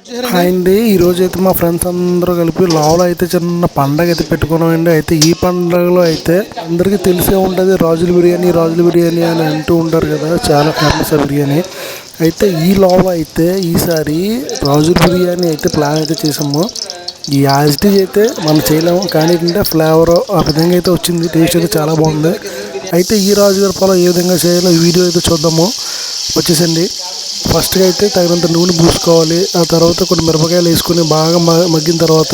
Hi అండి, ఈరోజు అయితే మా ఫ్రెండ్స్ అందరూ కలిపి లావులో అయితే చిన్న పండగ అయితే పెట్టుకున్నామండి. అయితే ఈ పండగలో అయితే అందరికీ తెలిసే ఉంటుంది రాజుల బిర్యానీ అని అంటూ ఉంటారు కదా, చాలా ఫేమస్ ఆ బిర్యానీ. అయితే ఈ లావులో అయితే ఈసారి రాజుల బిర్యానీ అయితే ప్లాన్ అయితే చేసాము. ఈ యాజిటీజ్ అయితే మనం చేయలేము, కానీ ఏంటంటే ఫ్లేవర్ ఆ విధంగా అయితే వచ్చింది. టేస్ట్ అయితే చాలా బాగుంది. అయితే ఈ రాజుగారి పొలం ఏ విధంగా చేయాలో ఈ వీడియో అయితే చూద్దాము. వచ్చేసండి. ఫస్ట్గా అయితే తగినంత నూనె పూసుకోవాలి. ఆ తర్వాత కొన్ని మిరపకాయలు వేసుకొని బాగా మగ్గిన తర్వాత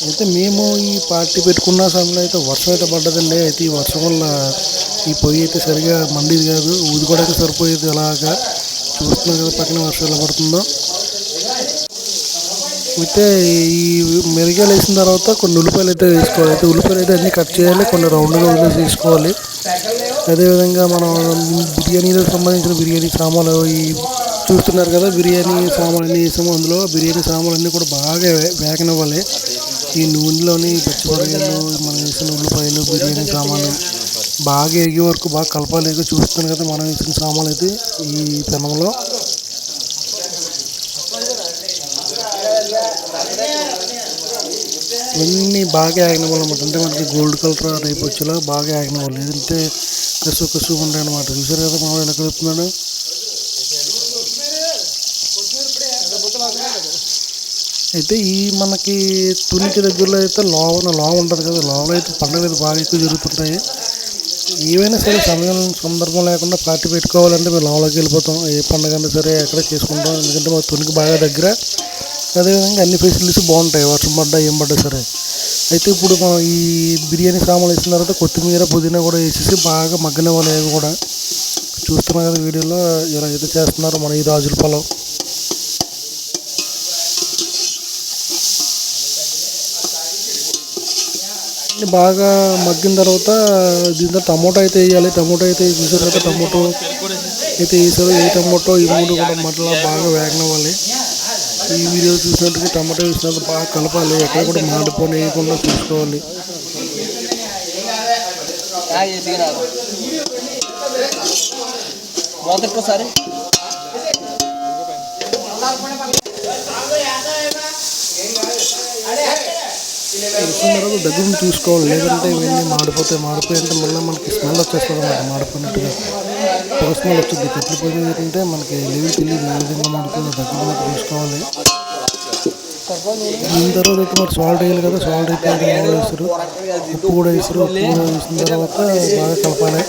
అయితే మేము ఈ పార్టీ పెట్టుకున్న సమయంలో అయితే వర్షం అయితే పడ్డదండి. అయితే ఈ వర్షం వల్ల ఈ పొయ్యి అయితే సరిగా మండిది కాదు, ఊదుకోవడానికి సరిపోయేది. అలాగా చూస్తున్నాం కదా పక్కన వర్షం ఎలా పడుతుందో. అయితే ఈ మిరపకాయలు వేసిన తర్వాత కొన్ని ఉల్లిపాయలు అయితే వేసుకోవాలి. అయితే ఉల్లిపాయలు అయితే అన్నీ కట్ చేయాలి, కొన్ని రౌండ్గా వదిలేసి వేసుకోవాలి. అదేవిధంగా మనం బిర్యానీలకు సంబంధించిన బిర్యానీ సామాన్లు ఈ చూస్తున్నారు కదా, బిర్యానీ సామాన్లు అన్నీ వేసాము. అందులో బిర్యానీ సామాన్లు అన్నీ కూడా బాగా వేగనివ్వాలి. ఈ నూనెలోని పచ్చిమిరపకాయలు, మనం వేసిన ఉల్లిపాయలు, బిర్యానీ సామాన్లు బాగా ఎగే వరకు బాగా కలపాలి. చూస్తున్నాను కదా మనం వేసిన సామాన్లు అయితే ఈ పెనంలో ఇవన్నీ బాగా ఆగినవ్వాలి అనమాట. అంటే మనకి గోల్డ్ కలర్ రేపు వచ్చేలా బాగా ఆగినవ్వాలి, లేదంటే కసు ఉంటాయి అనమాట. చూసారు కదా మనం ఎలా కలుపుతున్నాడు. అయితే ఈ మనకి తునికి దగ్గరలో అయితే లావు ఉంటుంది కదా, లావులో అయితే పండుగలు అయితే బాగా ఎక్కువ జరుగుతుంటాయి. ఏవైనా సరే సందర్భం లేకుండా పార్టీ పెట్టుకోవాలంటే మేము లావులోకి వెళ్ళిపోతాం. ఏ పండుగ అయినా సరే ఎక్కడ చేసుకుంటాం, ఎందుకంటే మా తునికి బాగా దగ్గర. అదేవిధంగా అన్ని ఫెసిలిటీస్ బాగుంటాయి, వర్షం పడ్డా ఏం పడ్డా సరే. అయితే ఇప్పుడు మనం ఈ బిర్యానీ సామాన్లు వేసిన తర్వాత కొత్తిమీర, పుదీనా కూడా వేసేసి బాగా మగ్గనివ్వాలి. అవి కూడా చూస్తున్నాం కదా వీడియోలో ఇలా అయితే చేస్తున్నారు మన ఈ రాజుల పొలం. బాగా మగ్గిన తర్వాత దీంతో టమోటా అయితే వేయాలి. టమోటా అయితే చూసారు కదా, టమోటో అయితే వేసారు. ఏ టమోటో ఈ మూడు కూడా మట్లా బాగా వేగనివ్వాలి. ఈ వీడియో చూసినట్టుగా టమాటా వేసినట్టు బాగా కలపాలి, ఎక్కడ కూడా మాడిపోయి వేయకుండా చూసుకోవాలి. వేసిన తర్వాత దగ్గర చూసుకోవాలి, లేదంటే ఇవన్నీ మాడిపోతాయి. అంటే మళ్ళీ మనకి స్మెల్ వచ్చేస్తుంది అన్నమాట, మాడిపోయినట్టుగా పొగ స్మెల్ వచ్చింది. కట్లు పొయ్యి ఏంటంటే మనకి లేవి తెలియదు ఏ విధంగా మాడుతుందో దగ్గర చూసుకోవాలి. దీని తర్వాత అయితే మరి సాల్ట్ వేయాలి కదా, సాల్ట్ అయితే వేస్తారు, ఉప్పు కూడా వేస్తారు. ఉప్పు కూడా వేసిన తర్వాత బాగా కలపాలి.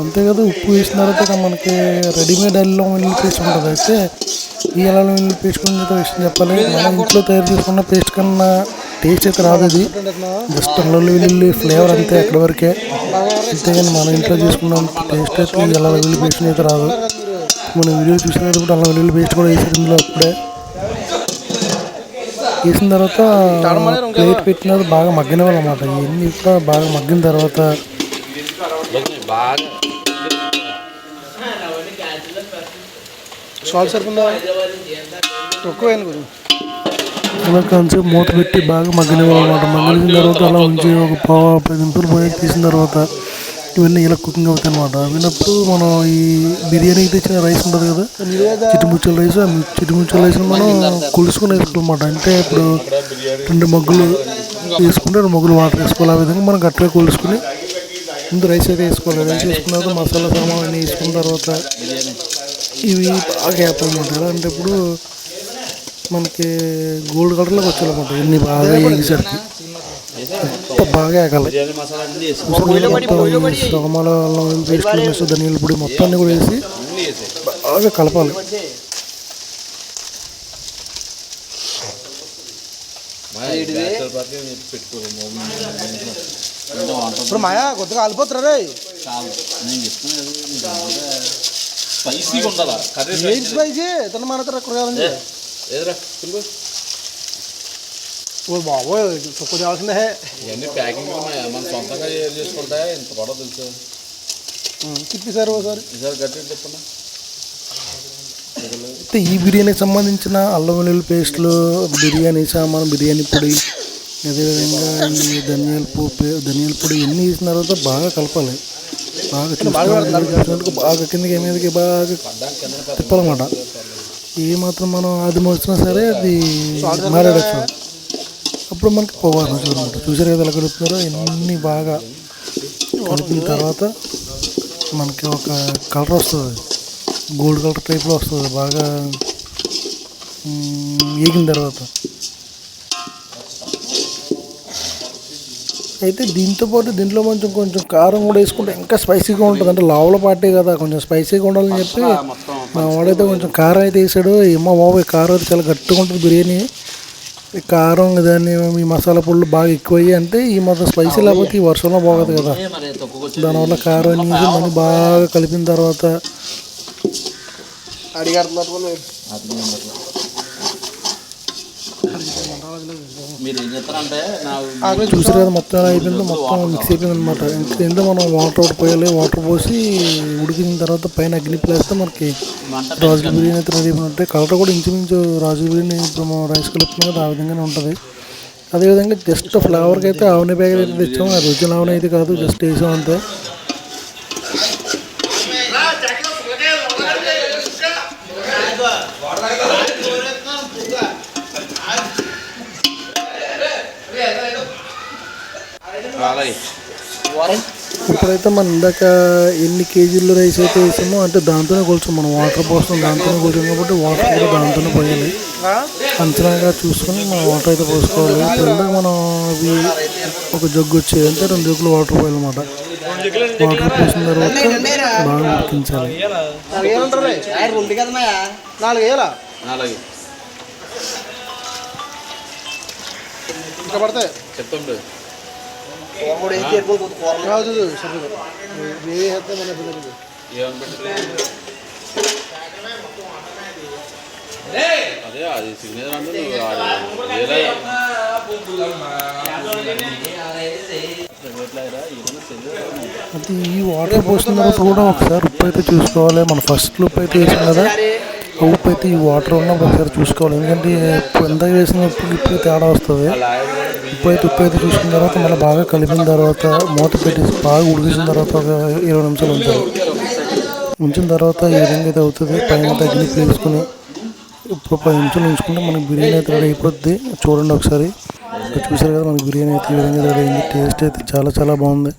అంతే కదా, ఉప్పు వేసిన తర్వాత మనకి రెడీమేడ్ అల్లం వెల్లుల్లి పేస్ట్ ఉంటుంది. అయితే ఈ అల్లం వెల్లుల్లి పేస్ట్ గురించి విషయం చెప్పాలి. మనం ఇంట్లో తయారు చేసుకున్న పేస్ట్ కన్నా టేస్ట్ అయితే రాదు. అది జస్ట్ అల్లం వెల్లుల్లి ఫ్లేవర్ అంతే, అక్కడ వరకే. అంతేగాని మనం ఇంట్లో చేసుకున్న టేస్ట్ అయితే ఈ అల్లం వెల్లుల్లి పేస్ట్ అయితే రాదు. మనం వీడియో చూసినప్పుడు అల్లం వెల్లుల్లి పేస్ట్ కూడా వేసారు ఇందులో. అప్పుడే వేసిన తర్వాత ప్లేట్ పెట్టిన బాగా మగ్గినవాళ్ళన్నమాట. ఇవన్నీ కూడా బాగా మగ్గిన తర్వాత అలా కాన్సెప్ట్ మూత పెట్టి బాగా మగ్గనివ్వాలన్నమాట. మగ్గనిన తర్వాత అలా ఉంచి ఒక 10 నిమిషాలు పోయాక తీసిన తర్వాత ఇవన్నీ ఇలా కుకింగ్ అవుతాయి అనమాట. విన్నప్పుడు మనం ఈ బిర్యానీకి తెచ్చిన రైస్ ఉంటుంది కదా, చిట్టుముచ్చల రైస్, ఆ చిట్టుముచ్చల రైస్ మనం కొలుసుకుని వేసుకోవాలన్నమాట. అంటే ఇప్పుడు 2 మగ్గులు వేసుకుంటే 2 మగ్గులు వాటర్ వేసుకోవాలి. ఆ విధంగా మనం గట్టిగా కొలుసుకుని ముందు రైస్ అయితే వేసుకోవాలి. రైస్ వేసుకున్న తర్వాత మసాలా సామాన్ అన్నీ వేసుకున్న తర్వాత ఇవి బాగా వేపాలన్నమాట. ఎలా అంటే ఇప్పుడు మనకి గోల్డ్ కలర్లోకి వచ్చాలన్నమాట. ఇన్ని బాగా వేసేసరికి బాగా వేగాలి. సామాన్లు, అల్లం పేస్ట్, ధనియాల పొడి మొత్తం అన్నీ కూడా వేసి బాగా కలపాలి. ఇప్పుడు మాయా కొద్దిగా కాలిపోతురా రే, స్పైసీగా ఉండాలా. స్పైసీ తన మాడతారు కూరగాయలు. బాబోయ్ తక్కువ చేయాల్సిందే. ఇవన్నీ ప్యాకింగ్ మనం సొంతంగా చేసుకుంటే ఇంత పడవ తెలుసు. తిప్పి సార్ ఒకసారి ఈసారి గట్టి చెప్పండి. అయితే ఈ బిర్యానీకి సంబంధించిన అల్లం వెల్లుల్లి పేస్టులు, బిర్యానీ సామాను, బిర్యానీ పొడి, అదేవిధంగా ఈ ధనియాల పొడి ఇవన్నీ వేసిన తర్వాత బాగా కలపాలి. బాగా కిందకి మీదకి బాగా తిప్పాలన్నమాట. ఏమాత్రం మనం అది వచ్చినా సరే అది మారేడచ్చు. అప్పుడు మనకి పోవాలి అనమాట. చూసారు కదా ఎలా కలుపుతున్నారో. ఇవన్నీ బాగా కలిపిన తర్వాత మనకి ఒక కలర్ వస్తుంది, గోల్డ్ కలర్ టైప్లో వస్తుంది. బాగా వేగిన తర్వాత అయితే దీంట్లో కొంచెం కారం కూడా వేసుకుంటే ఇంకా స్పైసీగా ఉంటుంది. అంటే లావుల పార్టీ కదా, కొంచెం స్పైసీగా ఉండాలని చెప్పి మా వాడైతే కొంచెం కారం అయితే వేసాడు. ఏమో బాబు ఈ కారం అయితే చాలా గట్టిగా ఉంటుంది బిర్యానీ. ఈ కారం దాన్ని ఈ మసాలా పొళ్ళు బాగా ఎక్కువయ్యి అంటే ఈ మాత్రం స్పైసీ లేకపోతే ఈ వర్షంలో బాగోదు కదా. దానివల్ల కారం వేసి మళ్ళీ బాగా కలిపిన తర్వాత చూసారు కదా మొత్తం ఎలా అయిపోయిందో, మొత్తం మిక్స్ అయిపోయింది అనమాట. ఇంకేందో మనం వాటర్ పోయాలి. వాటర్ పోసి ఉడికిన తర్వాత పైన అగ్ని ప్లేస్తే మనకి రాజుల బిర్యానీ అయితే రెడీ అయిపోయినట్టే. కలర్ కూడా ఇంచుమించు రాజుల బిర్యానీ ఇప్పుడు మనం రైస్ కలుపుతున్నాం కదా ఆ విధంగానే ఉంటుంది. అదేవిధంగా జస్ట్ ఫ్లేవర్కి అయితే ఆవుని ప్యాకెట్ అయితే తెచ్చాము. అది రుచి ఆవుని అయితే కాదు, జస్ట్ వేసాం అంతే. ఇప్పుడైతే మనం ఇందాక ఎన్ని కేజీలు రైస్ అయితే వేసామో అంటే దాంతోనే కొలుచాం. మనం వాటర్ పోస్తాం దాంతోనే కొలుచాం కాబట్టి వాటర్ కూడా దాంతోనే పోయాలి. అంచనాగా చూసుకొని మనం వాటర్ అయితే పోసుకోవాలి. ఇప్పుడు మనం అవి ఒక జగ్గు వచ్చేది అంటే 2 జగ్గులు వాటర్ పోయాలన్నమాట. వాటర్ పోసిన తర్వాత బాగా ఉడికించాలి. చెప్తాం అదే అది సిగ్నేచర్ అంటే అది ఈ వాటర్ పోసిన తర్వాత కూడా ఒకసారి ఉప్పు అయితే చూసుకోవాలి. మనం ఫస్ట్ ఉప్పు అయితే వేసాం కదా, ఉప్పు అయితే ఈ వాటర్ ఉన్నప్పుడు ఒకసారి చూసుకోవాలి. ఎందుకంటే ఎంత వేసిన ఉప్పు తేడా వస్తుంది. ఉప్పు అయితే చూసుకున్న తర్వాత మళ్ళీ బాగా కలిపిన తర్వాత మూత పెట్టేసి బాగా ఉడికించిన తర్వాత ఒక 20 నిమిషాలు ఉంచిన తర్వాత ఈ విధంగా అయితే అవుతుంది. పైన తగ్గి వేసుకుని ఇప్పుడు 10 నిమిషాలు ఉంచుకుంటే మనకి బిర్యానీ అయితే రెడీ అయిపోద్ది. చూడండి ఒకసారి. చూసారు కదా మనకి బిర్యానీ అయితే ఈ విధంగా రెడీ అయింది. టేస్ట్ అయితే చాలా చాలా బాగుంది.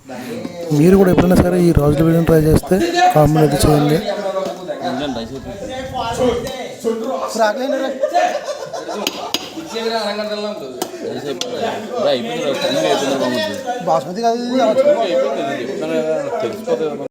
మీరు కూడా ఎప్పుడైనా సరే ఈ రాజుల బిర్యానీ ట్రై చేస్తే కామెంట్ అయితే చేయండి. బాస్మతి కాదు.